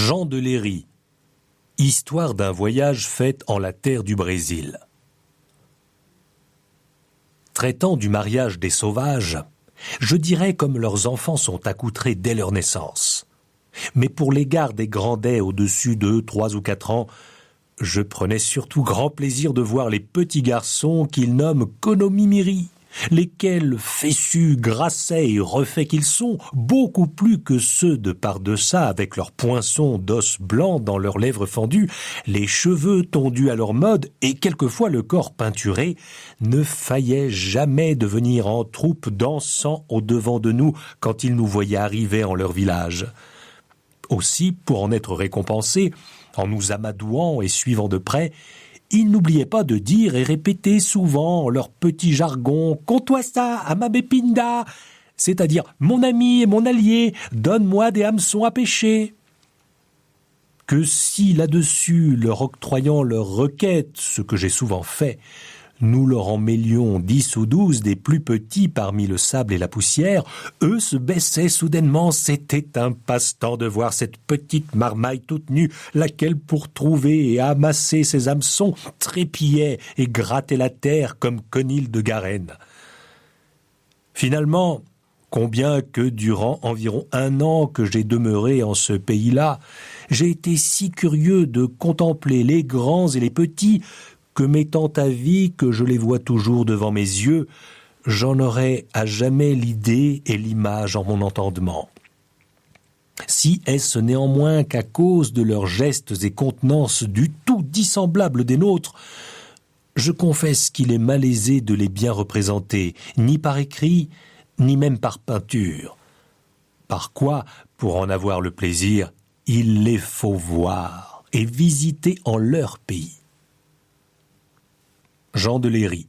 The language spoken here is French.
Jean de Léry. Histoire d'un voyage fait en la terre du Brésil. Traitant du mariage des sauvages, je dirais comme leurs enfants sont accoutrés dès leur naissance. Mais pour l'égard des grandets au-dessus de 3 ou 4 ans, je prenais surtout grand plaisir de voir les petits garçons qu'ils nomment Konomimiri, lesquels, fessus, grassets et refaits qu'ils sont, beaucoup plus que ceux de par-deçà avec leurs poinçons d'os blancs dans leurs lèvres fendues, les cheveux tondus à leur mode et quelquefois le corps peinturé, ne faillaient jamais de venir en troupe dansant au-devant de nous quand ils nous voyaient arriver en leur village. Aussi, pour en être récompensés, en nous amadouant et suivant de près, ils n'oubliaient pas de dire et répéter souvent leur petit jargon « Conte-toi ça, Amabépinda », c'est-à-dire « Mon ami et mon allié, donne-moi des hameçons à pêcher ». Que si là-dessus, leur octroyant leur requête, ce que j'ai souvent fait, nous leur en mêlions 10 ou 12 des plus petits parmi le sable et la poussière, eux se baissaient soudainement. C'était un passe-temps de voir cette petite marmaille toute nue, laquelle pour trouver et amasser ses hameçons trépillait et grattait la terre comme Conil de Garenne. Finalement, combien que durant environ 1 an que j'ai demeuré en ce pays-là, j'ai été si curieux de contempler les grands et les petits que m'étant avis que je les vois toujours devant mes yeux, j'en aurai à jamais l'idée et l'image en mon entendement. Si est-ce néanmoins qu'à cause de leurs gestes et contenances du tout dissemblables des nôtres, je confesse qu'il est malaisé de les bien représenter, ni par écrit, ni même par peinture. Par quoi, pour en avoir le plaisir, il les faut voir et visiter en leur pays. Jean de Léry.